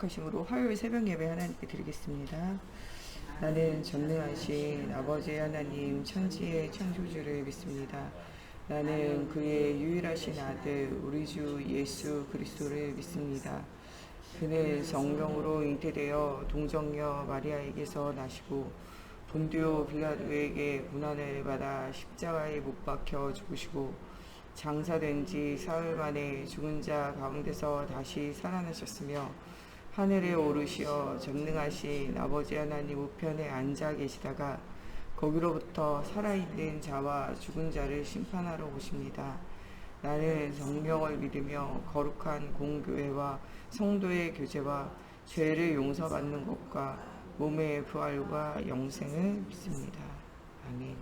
허락하심으로 화요일 새벽 예배 하나님께 드리겠습니다. 나는 전능하신 아버지 하나님 천지의 창조주를 믿습니다. 나는 그의 유일하신 아들 우리 주 예수 그리스도를 믿습니다. 그는 성령으로 잉태되어 동정녀 마리아에게서 나시고 본디오 빌라도에게 고난을 받아 십자가에 못 박혀 죽으시고 장사된 지 사흘 만에 죽은 자 가운데서 다시 살아나셨으며 하늘에 오르시어 전능하신 아버지 하나님 우편에 앉아 계시다가 거기로부터 살아있는 자와 죽은 자를 심판하러 오십니다. 나는 성령을 믿으며 거룩한 공교회와 성도의 교제와 죄를 용서받는 것과 몸의 부활과 영생을 믿습니다. 아멘.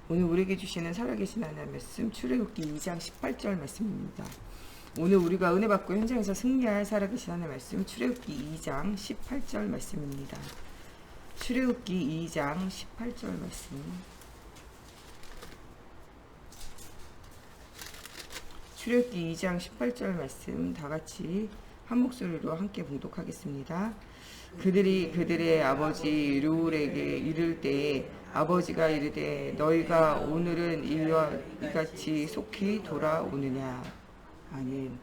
오늘 우리에게 주시는 살아계신 하나님의 말씀 출애굽기 2장 18절 말씀입니다. 오늘 우리가 은혜 받고 현장에서 승리할 살아계신 하나님의 말씀 출애굽기 2장 18절 말씀입니다. 출애굽기 2장 18절 말씀. 출애굽기 2장 18절 말씀 다같이 한 목소리로 함께 봉독하겠습니다. 그들이 그들의 아버지 르울에게 이를 때에 아버지가 이르되 너희가 오늘은 이와 이같이 속히 돌아오느냐. 아멘.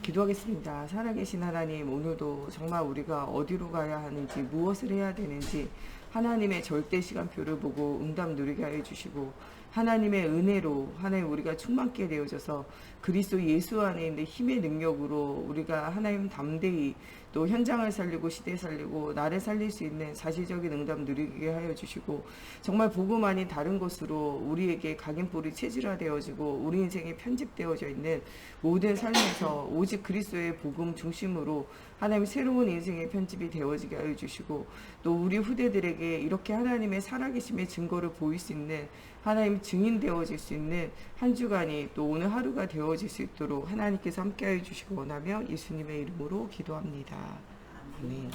기도하겠습니다. 살아계신 하나님, 오늘도 정말 우리가 어디로 가야 하는지 무엇을 해야 되는지 하나님의 절대 시간표를 보고 응답 누리게 하여 주시고 하나님의 은혜로 하나님 우리가 충만케 되어져서 그리스도 예수 안에 있는 힘의 능력으로 우리가 하나님 담대히 또 현장을 살리고 시대 살리고 나를 살릴 수 있는 사실적인 응답 누리게 하여 주시고 정말 복음 아닌 다른 것으로 우리에게 각인볼이 체질화되어지고 우리 인생에 편집되어져 있는 모든 삶에서 오직 그리스도의 복음 중심으로 하나님 새로운 인생의 편집이 되어지게 하여 주시고 또 우리 후대들에게 이렇게 하나님의 살아계심의 증거를 보일 수 있는 하나님 증인 되어질 수 있는 한 주간이 또 오늘 하루가 되어질 수 있도록 하나님께서 함께하여 주시고 원하며 예수님의 이름으로 기도합니다. 아멘.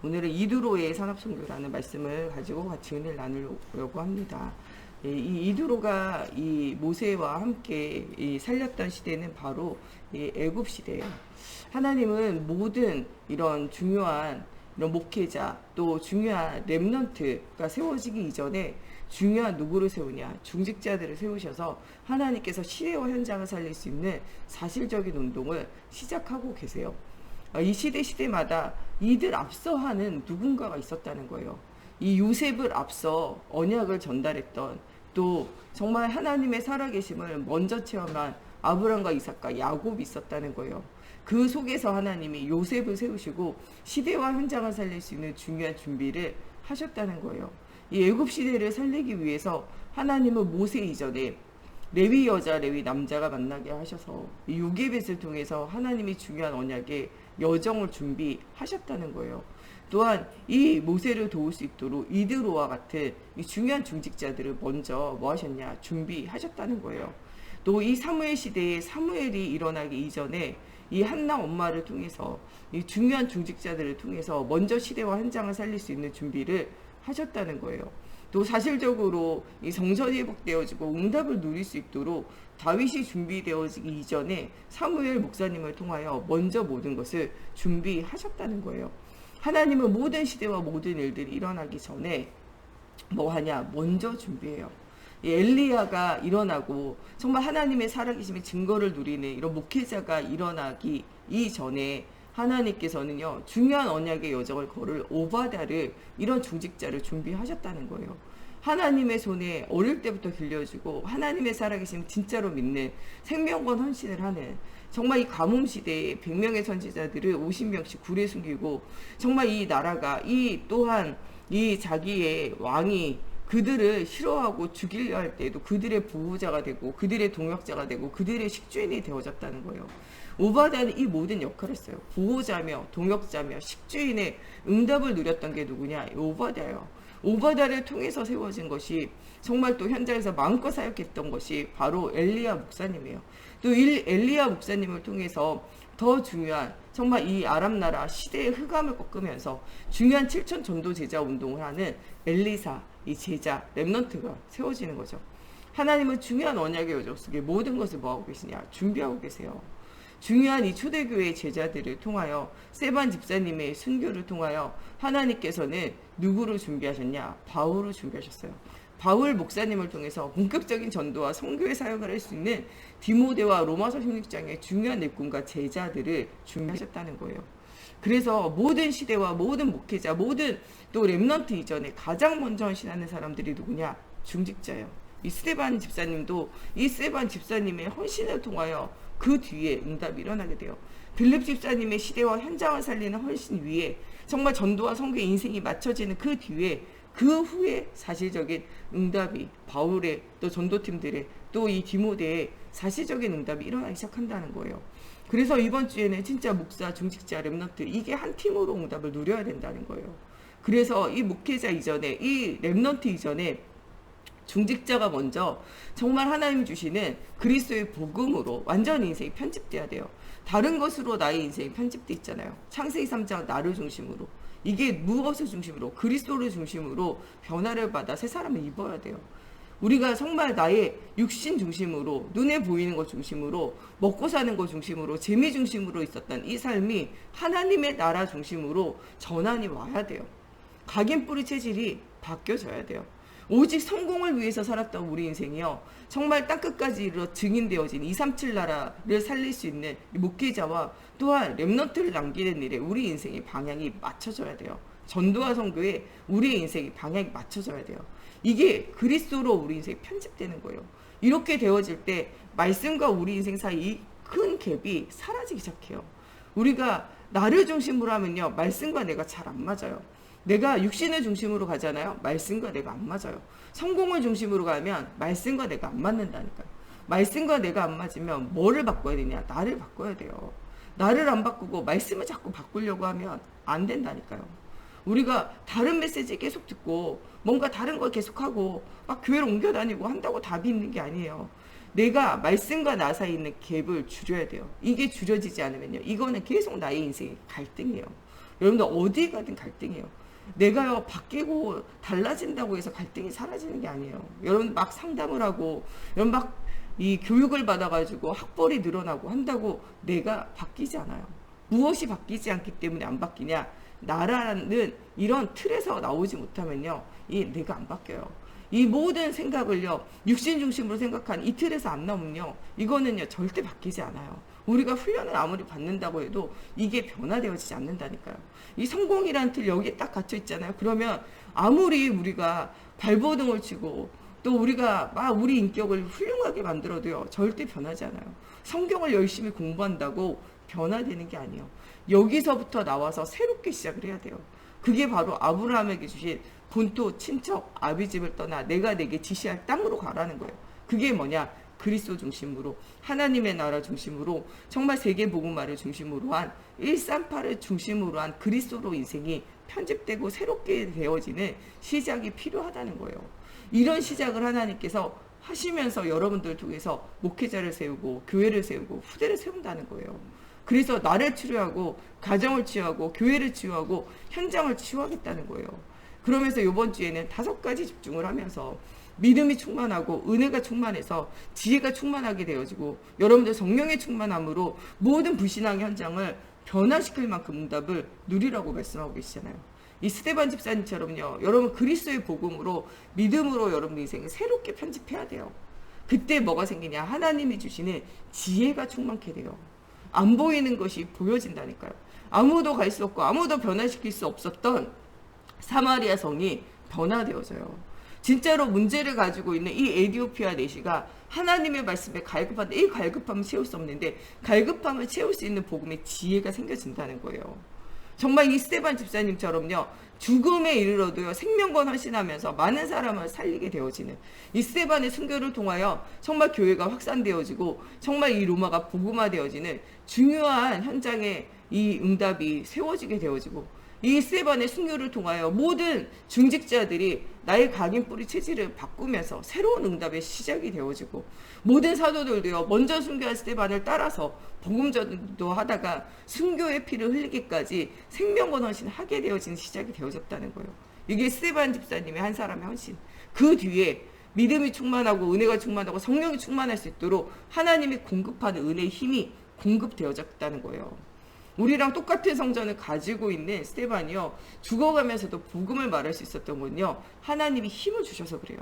오늘은 이두로의 산업선교라는 말씀을 가지고 같이 은혜를 나누려고 합니다. 이 이두로가 이 모세와 함께 살렸던 시대는 바로 애굽 시대예요. 하나님은 모든 이런 중요한 이런 목회자 또 중요한 렘넌트가 세워지기 이전에 중요한 누구를 세우냐? 중직자들을 세우셔서 하나님께서 시대와 현장을 살릴 수 있는 사실적인 운동을 시작하고 계세요. 이 시대마다 이들 앞서 하는 누군가가 있었다는 거예요. 이 요셉을 앞서 언약을 전달했던 또 정말 하나님의 살아계심을 먼저 체험한 아브람과 이삭과 야곱이 있었다는 거예요. 그 속에서 하나님이 요셉을 세우시고 시대와 현장을 살릴 수 있는 중요한 준비를 하셨다는 거예요. 이 애굽 시대를 살리기 위해서 하나님은 모세 이전에 레위 여자, 레위 남자가 만나게 하셔서 이 요게벳을 통해서 하나님이 중요한 언약의 여정을 준비하셨다는 거예요. 또한 이 모세를 도울 수 있도록 이드로와 같은 이 중요한 중직자들을 먼저 뭐 하셨냐? 준비하셨다는 거예요. 또 이 사무엘 시대에 사무엘이 일어나기 이전에 이 한나 엄마를 통해서 이 중요한 중직자들을 통해서 먼저 시대와 현장을 살릴 수 있는 준비를 하셨다는 거예요. 또 사실적으로 이 성전이 회복되어지고 응답을 누릴 수 있도록 다윗이 준비되어지기 이전에 사무엘 목사님을 통하여 먼저 모든 것을 준비하셨다는 거예요. 하나님은 모든 시대와 모든 일들이 일어나기 전에 뭐 하냐? 먼저 준비해요. 엘리야가 일어나고 정말 하나님의 살아계심의 증거를 누리는 이런 목회자가 일어나기 이전에 하나님께서는요 중요한 언약의 여정을 걸을 오바다를 이런 중직자를 준비하셨다는 거예요. 하나님의 손에 어릴 때부터 길려지고 하나님의 살아계심 진짜로 믿는 생명권 헌신을 하는 정말 이 가뭄 시대에 100명의 선지자들을 50명씩 굴에 숨기고 정말 이 나라가 이 또한 이 자기의 왕이 그들을 싫어하고 죽이려 할 때도 그들의 보호자가 되고 그들의 동역자가 되고 그들의 식주인이 되어졌다는 거예요. 오바댜는 이 모든 역할을 했어요. 보호자며 동역자며 식주인의 응답을 누렸던 게 누구냐? 오바댜예요. 오바댜를 통해서 세워진 것이 정말 또 현장에서 마음껏 사역했던 것이 바로 엘리야 목사님이에요. 또 엘리야 목사님을 통해서 더 중요한 정말 이 아람 나라 시대의 흑암을 꺾으면서 중요한 7천 전도 제자 운동을 하는 엘리사 이 제자 렘넌트가 세워지는 거죠. 하나님은 중요한 언약의 여정 속에 모든 것을 뭐하고 계시냐? 준비하고 계세요. 중요한 이 초대교회 제자들을 통하여 스데반 집사님의 순교를 통하여 하나님께서는 누구를 준비하셨냐? 바울을 준비하셨어요. 바울 목사님을 통해서 본격적인 전도와 선교의 사역을 할 수 있는 디모데와 로마서 16장의 중요한 일꾼과 제자들을 준비하셨다는 거예요. 그래서 모든 시대와 모든 목회자, 모든 또 렘넌트 이전에 가장 먼저 헌신하는 사람들이 누구냐? 중직자예요. 이 스데반 집사님도 이 스데반 집사님의 헌신을 통하여 그 뒤에 응답이 일어나게 돼요. 빌립 집사님의 시대와 현장을 살리는 헌신 위에 정말 전도와 선교의 인생이 맞춰지는 그 뒤에 그 후에 사실적인 응답이 바울의 또 전도팀들의 또 이 디모데의 사실적인 응답이 일어나기 시작한다는 거예요. 그래서 이번 주에는 진짜 목사, 중직자, 렘넌트 이게 한 팀으로 응답을 누려야 된다는 거예요. 그래서 이 목회자 이전에 이 렘넌트 이전에 중직자가 먼저 정말 하나님 주시는 그리스도의 복음으로 완전히 인생이 편집돼야 돼요. 다른 것으로 나의 인생이 편집돼 있잖아요. 창세기 3장 나를 중심으로 이게 무엇을 중심으로? 그리스도를 중심으로 변화를 받아 새 사람을 입어야 돼요. 우리가 정말 나의 육신 중심으로 눈에 보이는 것 중심으로 먹고 사는 것 중심으로 재미 중심으로 있었던 이 삶이 하나님의 나라 중심으로 전환이 와야 돼요. 각인 뿌리 체질이 바뀌어져야 돼요. 오직 성공을 위해서 살았던 우리 인생이요 정말 땅끝까지 이르러 증인되어진 237 나라를 살릴 수 있는 목회자와 또한 렘넌트를 남기는 일에 우리 인생의 방향이 맞춰져야 돼요. 전도와 선교에 우리의 인생의 방향이 맞춰져야 돼요. 이게 그리스도로 우리 인생이 편집되는 거예요. 이렇게 되어질 때 말씀과 우리 인생 사이 큰 갭이 사라지기 시작해요. 우리가 나를 중심으로 하면요 말씀과 내가 잘 안 맞아요. 내가 육신을 중심으로 가잖아요. 말씀과 내가 안 맞아요. 성공을 중심으로 가면 말씀과 내가 안 맞는다니까요. 말씀과 내가 안 맞으면 뭐를 바꿔야 되냐? 나를 바꿔야 돼요. 나를 안 바꾸고 말씀을 자꾸 바꾸려고 하면 안 된다니까요. 우리가 다른 메시지 계속 듣고 뭔가 다른 걸 계속하고 막 교회를 옮겨 다니고 한다고 답이 있는 게 아니에요. 내가 말씀과 나 사이에 있는 갭을 줄여야 돼요. 이게 줄여지지 않으면요. 이거는 계속 나의 인생의 갈등이에요. 여러분들 어디 가든 갈등이에요. 내가요 바뀌고 달라진다고 해서 갈등이 사라지는 게 아니에요. 여러분 막 상담을 하고 여러분 막 이 교육을 받아가지고 학벌이 늘어나고 한다고 내가 바뀌지 않아요. 무엇이 바뀌지 않기 때문에 안 바뀌냐? 나라는 이런 틀에서 나오지 못하면요 이 내가 안 바뀌어요. 이 모든 생각을요 육신 중심으로 생각한 이 틀에서 안 나오면요 이거는요 절대 바뀌지 않아요. 우리가 훈련을 아무리 받는다고 해도 이게 변화되어지지 않는다니까요. 이 성공이라는 틀 여기에 딱 갇혀 있잖아요. 그러면 아무리 우리가 발버둥을 치고 또 우리가 막 우리 인격을 훌륭하게 만들어도요 절대 변하지 않아요. 성경을 열심히 공부한다고 변화되는 게 아니에요. 여기서부터 나와서 새롭게 시작을 해야 돼요. 그게 바로 아브라함에게 주신 본토 친척 아비집을 떠나 내가 내게 지시할 땅으로 가라는 거예요. 그게 뭐냐? 그리스도 중심으로 하나님의 나라 중심으로 정말 세계복음화를 중심으로 한 138을 중심으로 한 그리스도로 인생이 편집되고 새롭게 되어지는 시작이 필요하다는 거예요. 이런 시작을 하나님께서 하시면서 여러분들 통해서 목회자를 세우고 교회를 세우고 후대를 세운다는 거예요. 그래서 나를 치료하고 가정을 치유하고 교회를 치유하고 현장을 치유하겠다는 거예요. 그러면서 이번 주에는 5가지 집중을 하면서 믿음이 충만하고 은혜가 충만해서 지혜가 충만하게 되어지고 여러분들 성령의 충만함으로 모든 불신앙의 현장을 변화시킬 만큼 응답을 누리라고 말씀하고 계시잖아요. 이 스데반 집사님처럼요 여러분 그리스도의 복음으로 믿음으로 여러분 인생을 새롭게 편집해야 돼요. 그때 뭐가 생기냐? 하나님이 주시는 지혜가 충만케 돼요. 안 보이는 것이 보여진다니까요. 아무도 갈 수 없고 아무도 변화시킬 수 없었던 사마리아 성이 변화되어져요. 진짜로 문제를 가지고 있는 이 에디오피아 내시가 하나님의 말씀에 갈급한데 이 갈급함을 채울 수 없는데 갈급함을 채울 수 있는 복음의 지혜가 생겨진다는 거예요. 정말 이 스데반 집사님처럼요 죽음에 이르러도요 생명권 헌신하면서 많은 사람을 살리게 되어지는 이 스데반의 순교를 통하여 정말 교회가 확산되어지고 정말 이 로마가 복음화되어지는 중요한 현장에 이 응답이 세워지게 되어지고 이 스데반의 순교를 통하여 모든 중직자들이 나의 각인 뿌리 체질을 바꾸면서 새로운 응답의 시작이 되어지고 모든 사도들도요 먼저 순교한 스데반을 따라서 복음전도 하다가 순교의 피를 흘리기까지 생명권 헌신 하게 되어지는 시작이 되어졌다는 거예요. 이게 스데반 집사님의 한 사람의 헌신. 그 뒤에 믿음이 충만하고 은혜가 충만하고 성령이 충만할 수 있도록 하나님이 공급하는 은혜의 힘이 공급되어졌다는 거예요. 우리랑 똑같은 성전을 가지고 있는 스데반이요, 죽어가면서도 복음을 말할 수 있었던 건요, 하나님이 힘을 주셔서 그래요.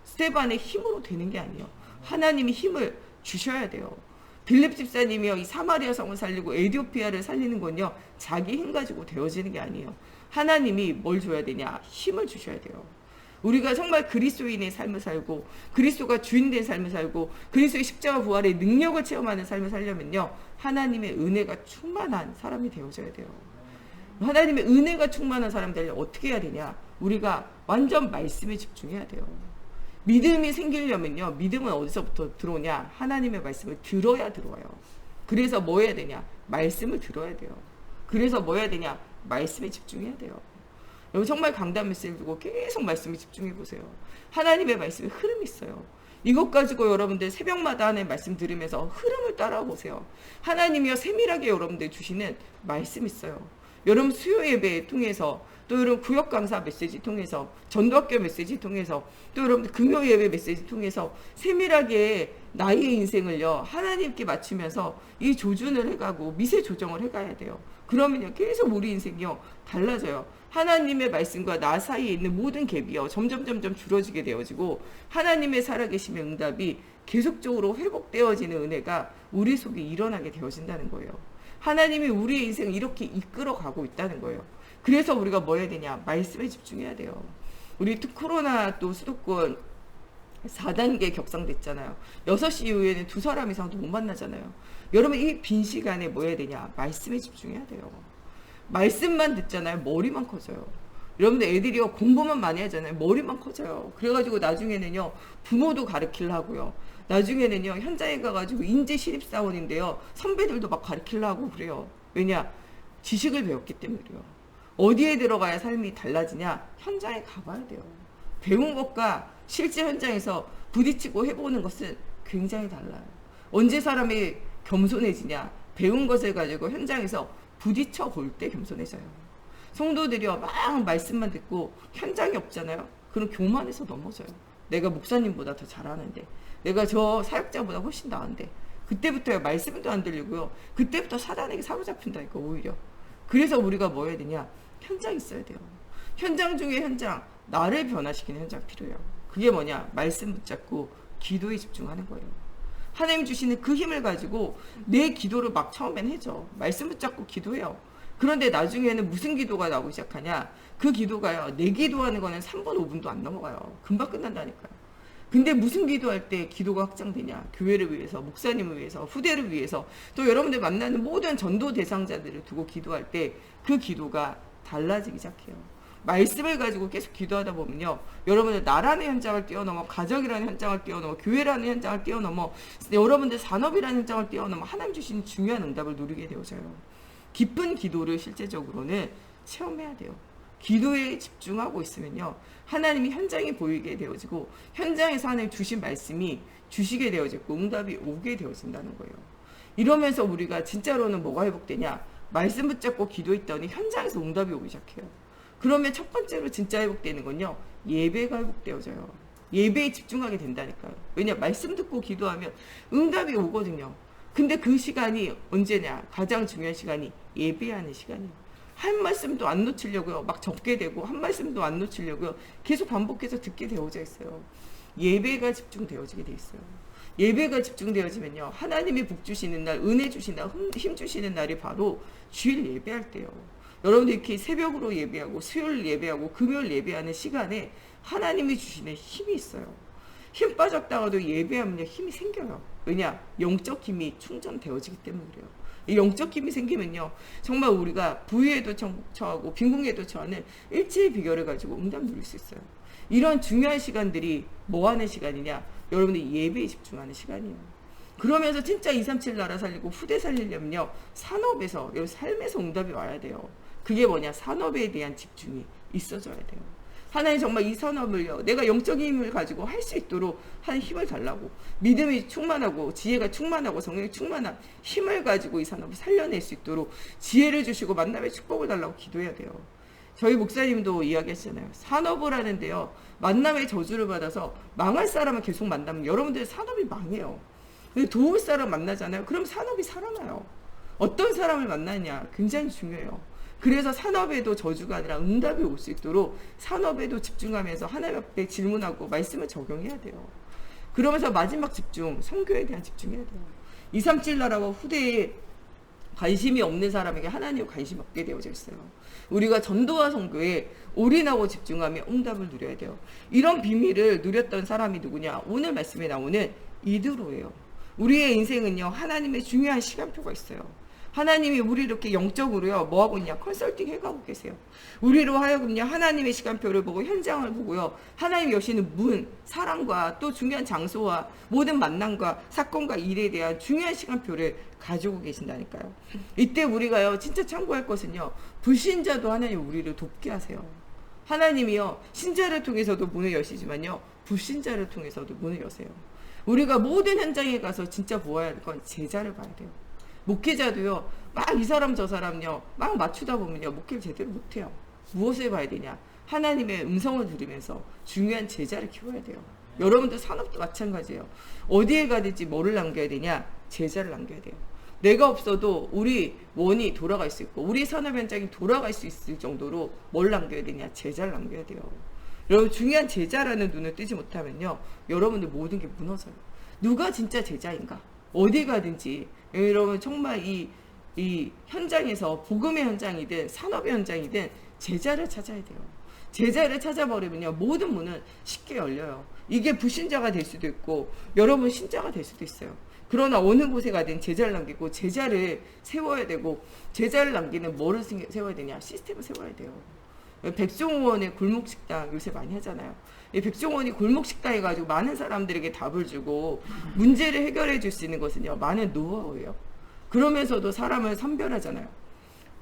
스데반의 힘으로 되는 게 아니에요. 하나님이 힘을 주셔야 돼요. 빌립 집사님이요, 이 사마리아 성을 살리고 에디오피아를 살리는 건요, 자기 힘 가지고 되어지는 게 아니에요. 하나님이 뭘 줘야 되냐? 힘을 주셔야 돼요. 우리가 정말 그리스도인의 삶을 살고, 그리스도가 주인된 삶을 살고, 그리스도의 십자가 부활의 능력을 체험하는 삶을 살려면요, 하나님의 은혜가 충만한 사람이 되어져야 돼요. 하나님의 은혜가 충만한 사람 되려면 어떻게 해야 되냐? 우리가 완전 말씀에 집중해야 돼요. 믿음이 생기려면요, 믿음은 어디서부터 들어오냐? 하나님의 말씀을 들어야 들어와요. 그래서 뭐 해야 되냐? 말씀을 들어야 돼요. 그래서 뭐 해야 되냐? 말씀에 집중해야 돼요. 여러분 정말 강단 메시지를 두고 계속 말씀에 집중해 보세요. 하나님의 말씀에 흐름이 있어요. 이것 가지고 여러분들 새벽마다 하는 말씀 들으면서 흐름을 따라 보세요. 하나님이요, 세밀하게 여러분들 주시는 말씀 있어요. 여러분 수요 예배 통해서, 또 여러분 구역 강사 메시지 통해서, 전도학교 메시지 통해서, 또 여러분 금요 예배 메시지 통해서 세밀하게 나의 인생을요, 하나님께 맞추면서 이 조준을 해가고 미세 조정을 해가야 돼요. 그러면요, 계속 우리 인생이요, 달라져요. 하나님의 말씀과 나 사이에 있는 모든 갭이요, 점점 줄어지게 되어지고, 하나님의 살아계심의 응답이 계속적으로 회복되어지는 은혜가 우리 속에 일어나게 되어진다는 거예요. 하나님이 우리의 인생을 이렇게 이끌어가고 있다는 거예요. 그래서 우리가 뭐 해야 되냐? 말씀에 집중해야 돼요. 우리 코로나 또 수도권 4단계 격상됐잖아요. 6시 이후에는 2사람 이상도 못 만나잖아요. 여러분 이 빈 시간에 뭐 해야 되냐? 말씀에 집중해야 돼요. 말씀만 듣잖아요. 머리만 커져요. 여러분들 애들이요, 공부만 많이 하잖아요. 머리만 커져요. 그래가지고 나중에는요, 부모도 가르치려 하고요, 나중에는요, 현장에 가가지고 인재 신입사원인데요, 선배들도 막 가르치려 하고 그래요. 왜냐? 지식을 배웠기 때문에 그래요. 어디에 들어가야 삶이 달라지냐? 현장에 가봐야 돼요. 배운 것과 실제 현장에서 부딪히고 해보는 것은 굉장히 달라요. 언제 사람이 겸손해지냐? 배운 것을 가지고 현장에서 부딪혀 볼 때 겸손해져요. 성도들이요, 막 말씀만 듣고 현장이 없잖아요. 그럼 교만해서 넘어져요. 내가 목사님보다 더 잘하는데, 내가 저 사역자보다 훨씬 나은데, 그때부터 말씀도 안 들리고요, 그때부터 사단에게 사로잡힌다니까 오히려. 그래서 우리가 뭐 해야 되냐? 현장 있어야 돼요. 현장 중에 현장, 나를 변화시키는 현장 필요해요. 그게 뭐냐? 말씀 붙잡고 기도에 집중하는 거예요. 하나님 주시는 그 힘을 가지고 내 기도를 막 처음엔 해줘. 말씀 붙잡고 기도해요. 그런데 나중에는 무슨 기도가 나오기 시작하냐? 그 기도가요, 내 기도하는 거는 3분 5분도 안 넘어가요. 금방 끝난다니까요. 근데 무슨 기도할 때 기도가 확장되냐? 교회를 위해서, 목사님을 위해서, 후대를 위해서, 또 여러분들 만나는 모든 전도 대상자들을 두고 기도할 때 그 기도가 달라지기 시작해요. 말씀을 가지고 계속 기도하다 보면요, 여러분들 나라는 현장을 뛰어넘어, 가정이라는 현장을 뛰어넘어, 교회라는 현장을 뛰어넘어, 여러분들 산업이라는 현장을 뛰어넘어 하나님 주신 중요한 응답을 누리게 되어져요. 기쁜 기도를 실제적으로는 체험해야 돼요. 기도에 집중하고 있으면요, 하나님이 현장이 보이게 되어지고, 현장에서 하나님 주신 말씀이 주시게 되어지고, 응답이 오게 되어진다는 거예요. 이러면서 우리가 진짜로는 뭐가 회복되냐? 말씀 붙잡고 기도했더니 현장에서 응답이 오기 시작해요. 그러면 첫 번째로 진짜 회복되는 건요, 예배가 회복되어져요. 예배에 집중하게 된다니까요. 왜냐? 말씀 듣고 기도하면 응답이 오거든요. 근데 그 시간이 언제냐? 가장 중요한 시간이 예배하는 시간이에요. 한 말씀도 안 놓치려고요, 막 적게 되고, 한 말씀도 안 놓치려고요, 계속 반복해서 듣게 되어져 있어요. 예배가 집중되어지게 돼 있어요. 예배가 집중되어지면요, 하나님이 복 주시는 날, 은혜 주시는 날, 힘 주시는 날이 바로 주일 예배할 때요. 여러분들 이렇게 새벽으로 예배하고, 수요일 예배하고, 금요일 예배하는 시간에 하나님이 주시는 힘이 있어요. 힘 빠졌다가도 예배하면 힘이 생겨요. 왜냐? 영적 힘이 충전되어지기 때문에 그래요. 이 영적 힘이 생기면요, 정말 우리가 부유에도 처하고 빈궁에도 처하는 일체의 비결을 가지고 응답 누릴 수 있어요. 이런 중요한 시간들이 뭐 하는 시간이냐? 여러분들이 예배에 집중하는 시간이에요. 그러면서 진짜 237 나라 살리고 후대 살리려면요, 산업에서, 여러분 삶에서 응답이 와야 돼요. 그게 뭐냐? 산업에 대한 집중이 있어져야 돼요. 하나님 정말 이 산업을요, 내가 영적인 힘을 가지고 할 수 있도록 한 힘을 달라고, 믿음이 충만하고 지혜가 충만하고 성령이 충만한 힘을 가지고 이 산업을 살려낼 수 있도록 지혜를 주시고 만남의 축복을 달라고 기도해야 돼요. 저희 목사님도 이야기하시잖아요. 산업을 하는데요, 만남의 저주를 받아서 망할 사람을 계속 만나면 여러분들 산업이 망해요. 도울 사람 만나잖아요. 그럼 산업이 살아나요. 어떤 사람을 만나냐 굉장히 중요해요. 그래서 산업에도 저주가 아니라 응답이 올 수 있도록 산업에도 집중하면서 하나님 앞에 질문하고 말씀을 적용해야 돼요. 그러면서 마지막 집중, 선교에 대한 집중해야 돼요. 237 나라와 후대에 관심이 없는 사람에게 하나님 관심 없게 되어져 있어요. 우리가 전도와 선교에 올인하고 집중하며 응답을 누려야 돼요. 이런 비밀을 누렸던 사람이 누구냐? 오늘 말씀에 나오는 이드로예요. 우리의 인생은요, 하나님의 중요한 시간표가 있어요. 하나님이 우리 이렇게 영적으로요, 뭐하고 있냐? 컨설팅 해가고 계세요. 우리로 하여금요, 하나님의 시간표를 보고 현장을 보고요, 하나님 여시는 문, 사랑과 또 중요한 장소와 모든 만남과 사건과 일에 대한 중요한 시간표를 가지고 계신다니까요. 이때 우리가요, 진짜 참고할 것은요, 불신자도 하나님 우리를 돕게 하세요. 하나님이요, 신자를 통해서도 문을 여시지만요, 불신자를 통해서도 문을 여세요. 우리가 모든 현장에 가서 진짜 보아야 할 건 제자를 봐야 돼요. 목회자도요, 막 이 사람 저 사람요, 막 맞추다 보면요, 목회를 제대로 못해요. 무엇을 봐야 되냐? 하나님의 음성을 들으면서 중요한 제자를 키워야 돼요. 여러분들 산업도 마찬가지예요. 어디에 가든지 뭐를 남겨야 되냐? 제자를 남겨야 돼요. 내가 없어도 우리 원이 돌아갈 수 있고, 우리 산업 현장이 돌아갈 수 있을 정도로 뭘 남겨야 되냐? 제자를 남겨야 돼요. 여러분, 중요한 제자라는 눈을 뜨지 못하면요, 여러분들 모든 게 무너져요. 누가 진짜 제자인가? 어디 가든지 여러분 정말 이 현장에서 복음의 현장이든 산업의 현장이든 제자를 찾아야 돼요. 제자를 찾아버리면요, 모든 문은 쉽게 열려요. 이게 불신자가 될 수도 있고 여러분 신자가 될 수도 있어요. 그러나 어느 곳에 가든 제자를 남기고 제자를 세워야 되고, 제자를 남기는 뭐를 세워야 되냐? 시스템을 세워야 돼요. 백종원의 골목식당 요새 많이 하잖아요. 백종원이 골목식당 해가지고 많은 사람들에게 답을 주고 문제를 해결해 줄 수 있는 것은요, 많은 노하우예요. 그러면서도 사람을 선별하잖아요.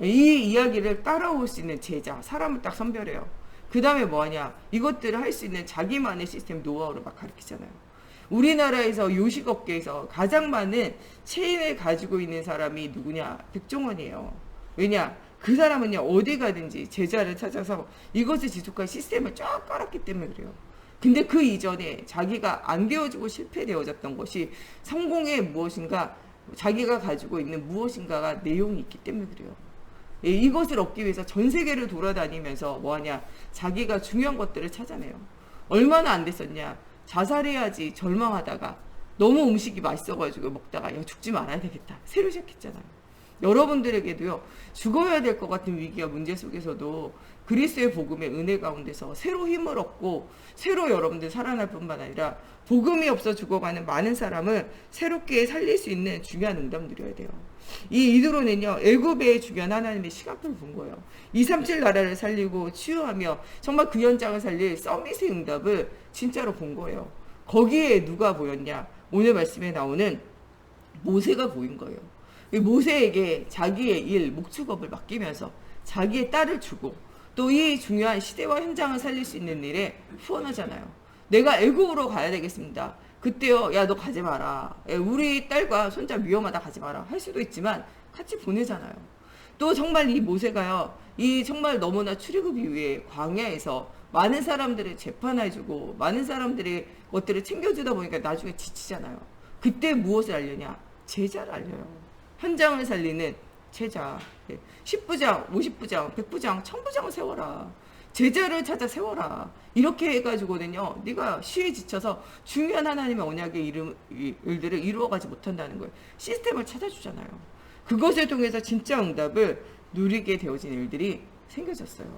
이 이야기를 따라올 수 있는 제자, 사람을 딱 선별해요. 그 다음에 뭐하냐? 이것들을 할 수 있는 자기만의 시스템 노하우를 막 가르치잖아요. 우리나라에서 요식업계에서 가장 많은 체인을 가지고 있는 사람이 누구냐? 백종원이에요. 왜냐? 그 사람은요, 어디 가든지 제자를 찾아서 이것을 지속할 시스템을 쫙 깔았기 때문에 그래요. 근데 그 이전에 자기가 안 되어지고 실패되어졌던 것이 성공의 무엇인가, 자기가 가지고 있는 무엇인가가 내용이 있기 때문에 그래요. 예, 이것을 얻기 위해서 전 세계를 돌아다니면서 뭐하냐? 자기가 중요한 것들을 찾아내요. 얼마나 안 됐었냐? 자살해야지 절망하다가 너무 음식이 맛있어가지고 먹다가 야, 죽지 말아야 되겠다. 새로 시작했잖아요. 여러분들에게도요, 죽어야 될 것 같은 위기와 문제 속에서도 그리스도의 복음의 은혜 가운데서 새로 힘을 얻고 새로 여러분들 살아날 뿐만 아니라 복음이 없어 죽어가는 많은 사람을 새롭게 살릴 수 있는 중요한 응답 누려야 돼요. 이 이드로는요, 애굽의 중요한 하나님의 시간표를 본 거예요. 237 나라를 살리고 치유하며 정말 그 현장을 살릴 서밋의 응답을 진짜로 본 거예요. 거기에 누가 보였냐? 오늘 말씀에 나오는 모세가 보인 거예요. 모세에게 자기의 일, 목축업을 맡기면서 자기의 딸을 주고 또 이 중요한 시대와 현장을 살릴 수 있는 일에 후원하잖아요. 내가 애국으로 가야 되겠습니다. 그때요, 야, 너 가지 마라. 우리 딸과 손자 위험하다, 가지 마라. 할 수도 있지만 같이 보내잖아요. 또 정말 이 모세가요, 이 정말 너무나 출애굽 이후에 광야에서 많은 사람들을 재판해주고 많은 사람들의 것들을 챙겨주다 보니까 나중에 지치잖아요. 그때 무엇을 알려냐? 제자를 알려요. 현장을 살리는 제자. 10부장, 50부장, 100부장, 1000부장을 세워라. 제자를 찾아 세워라. 이렇게 해가지고는요, 네가 시에 지쳐서 중요한 하나님의 언약의 일들을 이루어가지 못한다는 거예요. 시스템을 찾아주잖아요. 그것을 통해서 진짜 응답을 누리게 되어진 일들이 생겨졌어요.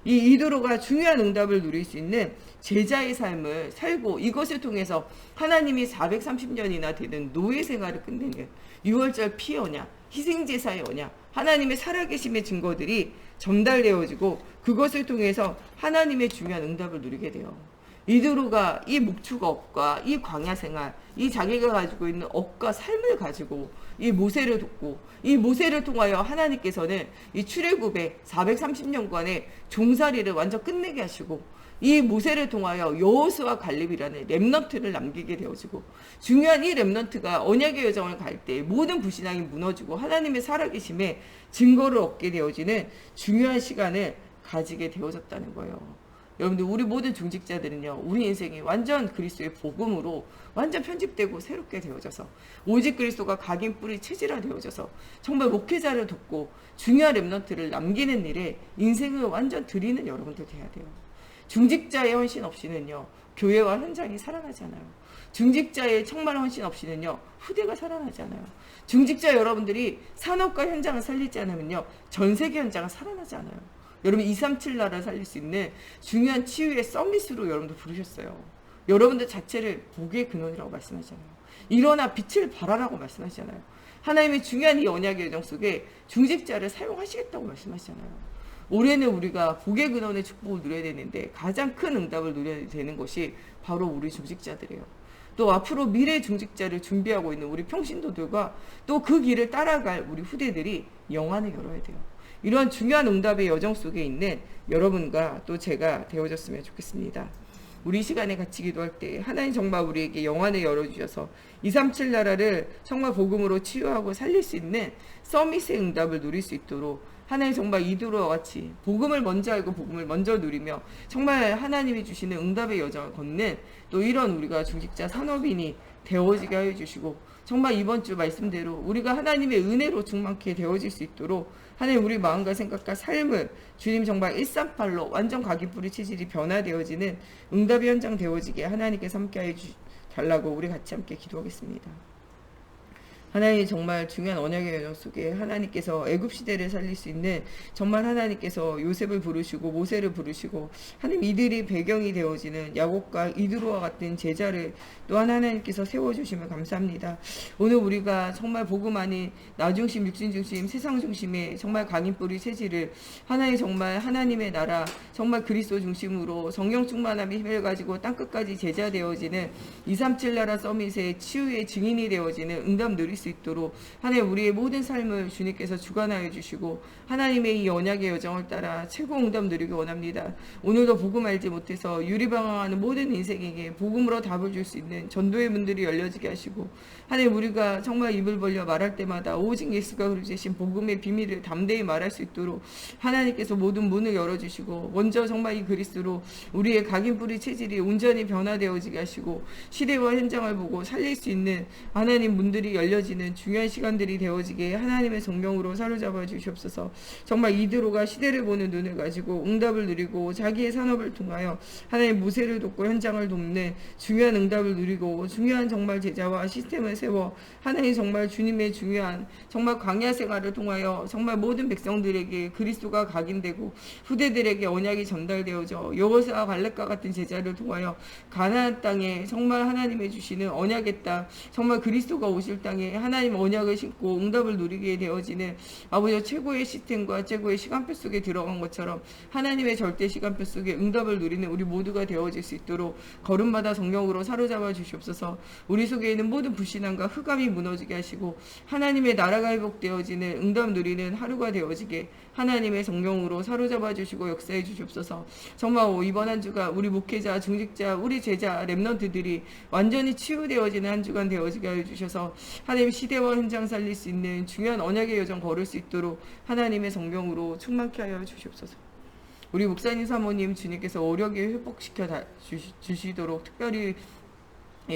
이 이드로가 중요한 응답을 누릴 수 있는 제자의 삶을 살고 이것을 통해서 하나님이 430년이나 되는 노예 생활을 끝내는 유월절 피의 언약, 희생제사의 언약, 하나님의 살아계심의 증거들이 전달되어지고 그것을 통해서 하나님의 중요한 응답을 누리게 돼요. 이드로가 이 목축업과 이 광야생활, 이 자기가 가지고 있는 업과 삶을 가지고 이 모세를 돕고 이 모세를 통하여 하나님께서는 이 출애굽의 430년간의 종살이를 완전 끝내게 하시고 이 모세를 통하여 여호수아 갈렙이라는 렘넌트를 남기게 되어지고 중요한 이 렘넌트가 언약의 여정을 갈 때 모든 불신앙이 무너지고 하나님의 살아계심의 증거를 얻게 되어지는 중요한 시간을 가지게 되어졌다는 거예요. 여러분들 우리 모든 중직자들은요, 우리 인생이 완전 그리스도의 복음으로 완전 편집되고 새롭게 되어져서 오직 그리스도가 각인 뿌리 체질화 되어져서 정말 목회자를 돕고 중요한 렘넌트를 남기는 일에 인생을 완전 드리는 여러분들 돼야 돼요. 중직자의 헌신 없이는요, 교회와 현장이 살아나지 않아요. 중직자의 정말 헌신 없이는요, 후대가 살아나지 않아요. 중직자 여러분들이 산업과 현장을 살리지 않으면요, 전 세계 현장은 살아나지 않아요. 여러분 237 나라를 살릴 수 있는 중요한 치유의 서밋으로 여러분들 부르셨어요. 여러분들 자체를 복의 근원이라고 말씀하잖아요. 일어나 빛을 발하라고 말씀하시잖아요. 하나님의 중요한 이 언약의 여정 속에 중직자를 사용하시겠다고 말씀하시잖아요. 올해는 우리가 복의 근원의 축복을 누려야 되는데 가장 큰 응답을 누려야 되는 것이 바로 우리 중직자들이에요. 또 앞으로 미래 중직자를 준비하고 있는 우리 평신도들과 또 그 길을 따라갈 우리 후대들이 영안을 열어야 돼요. 이러한 중요한 응답의 여정 속에 있는 여러분과 또 제가 되어졌으면 좋겠습니다. 우리 이 시간에 같이 기도할 때 하나님 정말 우리에게 영안을 열어주셔서 237 나라를 정말 복음으로 치유하고 살릴 수 있는 서밋의 응답을 누릴 수 있도록 하나님 정말 이두로와 같이 복음을 먼저 알고 복음을 먼저 누리며 정말 하나님이 주시는 응답의 여정을 걷는 또 이런 우리가 중직자 산업인이 되어지게 하여 주시고 정말 이번 주 말씀대로 우리가 하나님의 은혜로 충만케 되어질 수 있도록 하나님 우리 마음과 생각과 삶을 주님 정말 138로 완전 각인뿌리 체질이 변화되어지는 응답의 현장 되어지게 하나님께서 함께하여 달라고 우리 같이 함께 기도하겠습니다. 하나님 정말 중요한 언약의 여정 속에 하나님께서 애굽 시대를 살릴 수 있는 정말 하나님께서 요셉을 부르시고 모세를 부르시고 하나님 이들이 배경이 되어지는 야곱과 이드로와 같은 제자를 또한 하나님께서 세워주시면 감사합니다. 오늘 우리가 정말 복음 아닌 나 중심 육신 중심 세상 중심의 정말 강인뿌리 체질을 하나님 정말 하나님의 나라 정말 그리스도 중심으로 성령 충만함의 힘을 가지고 땅끝까지 제자 되어지는 237 나라 서밋의 치유의 증인이 되어지는 응답 누릴 수 있도록 하나님 우리의 모든 삶을 주님께서 주관하여 주시고 하나님의 이 언약의 여정을 따라 최고 응답 누리기 원합니다. 오늘도 복음 알지 못해서 유리방황하는 모든 인생에게 복음으로 답을 줄 수 있는 전도의 문들이 열려지게 하시고 하나님 우리가 정말 입을 벌려 말할 때마다 오직 예수가 그리스도신 복음의 비밀을 담대히 말할 수 있도록 하나님께서 모든 문을 열어주시고 먼저 정말 이 그리스도로 우리의 각인뿌리 체질이 온전히 변화되어지게 하시고 시대와 현장을 보고 살릴 수 있는 하나님 문들이 열려지는 중요한 시간들이 되어지게 하나님의 성령으로 사로잡아 주시옵소서. 정말 이드로가 시대를 보는 눈을 가지고 응답을 누리고 자기의 산업을 통하여 하나님 모세를 돕고 현장을 돕는 중요한 응답을 누리고 중요한 정말 제자와 시스템을 세워 하나님 정말 주님의 중요한 정말 광야 생활을 통하여 정말 모든 백성들에게 그리스도가 각인되고 후대들에게 언약이 전달되어져 여호수아 갈렙과 같은 제자를 통하여 가나안 땅에 정말 하나님의 주시는 언약의 땅 정말 그리스도가 오실 땅에 하나님 언약을 신고 응답을 누리게 되어지는 아버지 최고의 시스템과 최고의 시간표 속에 들어간 것처럼 하나님의 절대 시간표 속에 응답을 누리는 우리 모두가 되어질 수 있도록 걸음마다 성령으로 사로잡아 주시옵소서. 우리 속에 있는 모든 불신함과 흑암이 무너지게 하시고 하나님의 나라가 회복되어지는 응답 누리는 하루가 되어지게 하나님의 성령으로 사로잡아 주시고 역사해 주시옵소서. 정말 이번 한 주가 우리 목회자, 중직자, 우리 제자, 렘넌트들이 완전히 치유되어지는 한 주간 되어지게 하여 주셔서 하나님 시대와 현장 살릴 수 있는 중요한 언약의 여정 걸을 수 있도록 하나님의 성령으로 충만케 하여 주시옵소서. 우리 목사님 사모님 주님께서 오력이 회복시켜 주시도록 특별히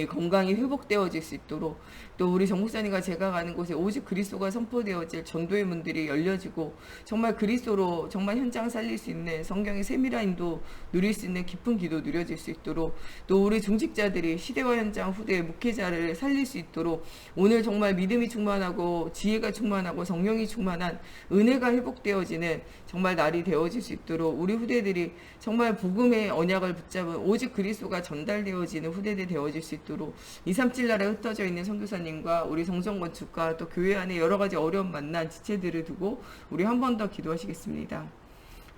건강이 회복되어질 수 있도록 또 우리 정 목사님과 제가 가는 곳에 오직 그리스도가 선포되어질 전도의 문들이 열려지고 정말 그리스도로 정말 현장 살릴 수 있는 성경의 세밀한 인도 누릴 수 있는 깊은 기도 누려질 수 있도록 또 우리 중직자들이 시대와 현장 후대 목회자를 살릴 수 있도록 오늘 정말 믿음이 충만하고 지혜가 충만하고 성령이 충만한 은혜가 회복되어지는 정말 날이 되어질 수 있도록 우리 후대들이 정말 복음의 언약을 붙잡은 오직 그리스도가 전달되어지는 후대들이 되어질 수 있도록 237 나라에 흩어져 있는 선교사님과 우리 성전 건축과 또 교회 안에 여러 가지 어려움 만난 지체들을 두고 우리 한 번 더 기도하시겠습니다.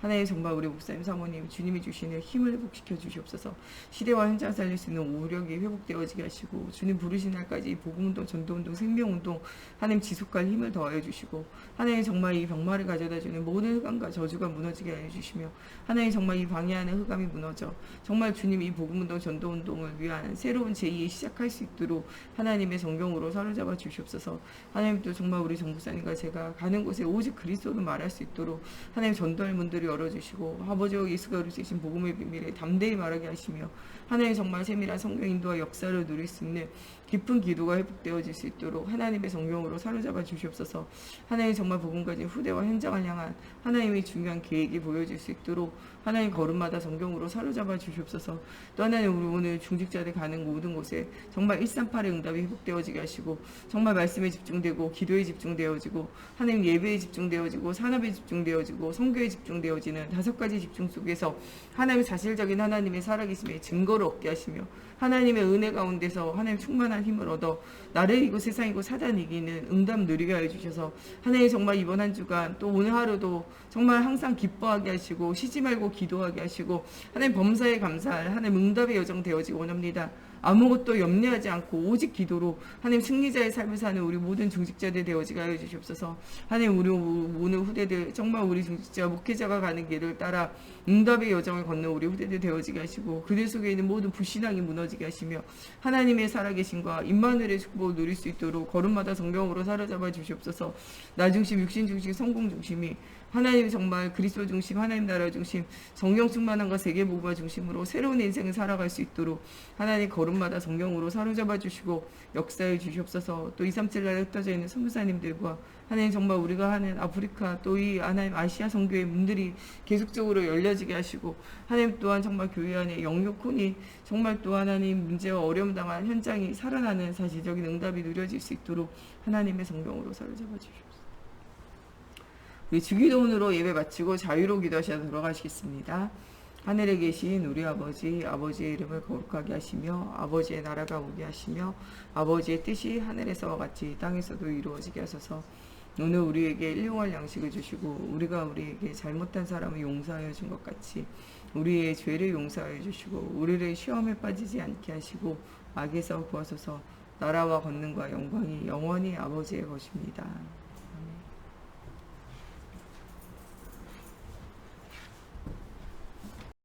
하나님 정말 우리 목사님 사모님 주님이 주시는 힘을 회복시켜 주시옵소서. 시대와 현장 살릴 수 있는 오력이 회복되어지게 하시고 주님 부르신 날까지 복음운동, 전도운동, 생명운동 하나님 지속할 힘을 더하여 주시고 하나님 정말 이 병마를 가져다주는 모든 흑암과 저주가 무너지게 하여 주시며 하나님 정말 이 방해하는 흑암이 무너져 정말 주님 이 복음운동, 전도운동을 위한 새로운 제2의 시작할 수 있도록 하나님의 성경으로 사로잡아 주시옵소서. 하나님 또 정말 우리 정부사님과 제가 가는 곳에 오직 그리스도를 말할 수 있도록 하나님 전도할 문들이 열어주시고 아버지와 예수가 이루신 복음의 비밀에 담대히 말하게 하시며 하나님 정말 세밀한 성경 인도와 역사를 누릴 수 있는 깊은 기도가 회복되어질 수 있도록 하나님의 성경으로 사로잡아 주시옵소서. 하나님 정말 복음 가진 후대와 현장을 향한 하나님의 중요한 계획이 보여질 수 있도록 하나님 걸음마다 성경으로 사로잡아 주시옵소서. 또 하나님 우리 오늘 중직자들 가는 모든 곳에 정말 138의 응답이 회복되어지게 하시고 정말 말씀에 집중되고 기도에 집중되어지고 하나님 예배에 집중되어지고 산업에 집중되어지고 선교에 집중되어지는 5가지 집중 속에서 하나님의 사실적인 하나님의 살아계심의 증거를 얻게 하시며 하나님의 은혜 가운데서 하나님 충만한 힘을 얻어 나를 이기고 세상 이고 사단 이기는 응답 누리게 하여 주셔서 하나님 정말 이번 한 주간 또 오늘 하루도 정말 항상 기뻐하게 하시고 쉬지 말고 기도하게 하시고 하나님 범사에 감사할 하나님 응답의 여정 되어지기 원합니다. 아무것도 염려하지 않고 오직 기도로 하나님 승리자의 삶을 사는 우리 모든 중직자들 되어지게 하여 주시옵소서. 하나님 우리 오늘 후대들 정말 우리 중직자 목회자가 가는 길을 따라 응답의 여정을 걷는 우리 후대들 되어지게 하시고 그들 속에 있는 모든 불신앙이 무너지게 하시며 하나님의 살아계심과 임마누엘의 축복을 누릴 수 있도록 걸음마다 성경으로 사로잡아 주시옵소서. 나 중심, 육신 중심, 성공 중심이 하나님 정말 그리스도 중심, 하나님 나라 중심, 성경 충만함과 세계복음화 중심으로 새로운 인생을 살아갈 수 있도록 하나님 걸음마다 성경으로 사로잡아 주시고 역사해 주시옵소서. 또 237나라에 흩어져 있는 선교사님들과 하나님 정말 우리가 하는 아프리카 또 이 하나님 아시아 선교의 문들이 계속적으로 열려지게 하시고 하나님 또한 정말 교회 안에 영육혼이 정말 또 하나님 문제와 어려움 당한 현장이 살아나는 사실적인 응답이 누려질 수 있도록 하나님의 성경으로 사로잡아 주시옵소서. 우리 주기도문으로 예배 마치고 자유로 기도하셔서 돌아가시겠습니다. 하늘에 계신 우리 아버지, 아버지의 이름을 거룩하게 하시며 아버지의 나라가 오게 하시며 아버지의 뜻이 하늘에서와 같이 땅에서도 이루어지게 하소서. 오늘 우리에게 일용할 양식을 주시고 우리가 우리에게 잘못한 사람을 용서하여 준 것 같이 우리의 죄를 용서하여 주시고 우리를 시험에 빠지지 않게 하시고 악에서 구하소서. 나라와 권능과 영광이 영원히 아버지의 것입니다.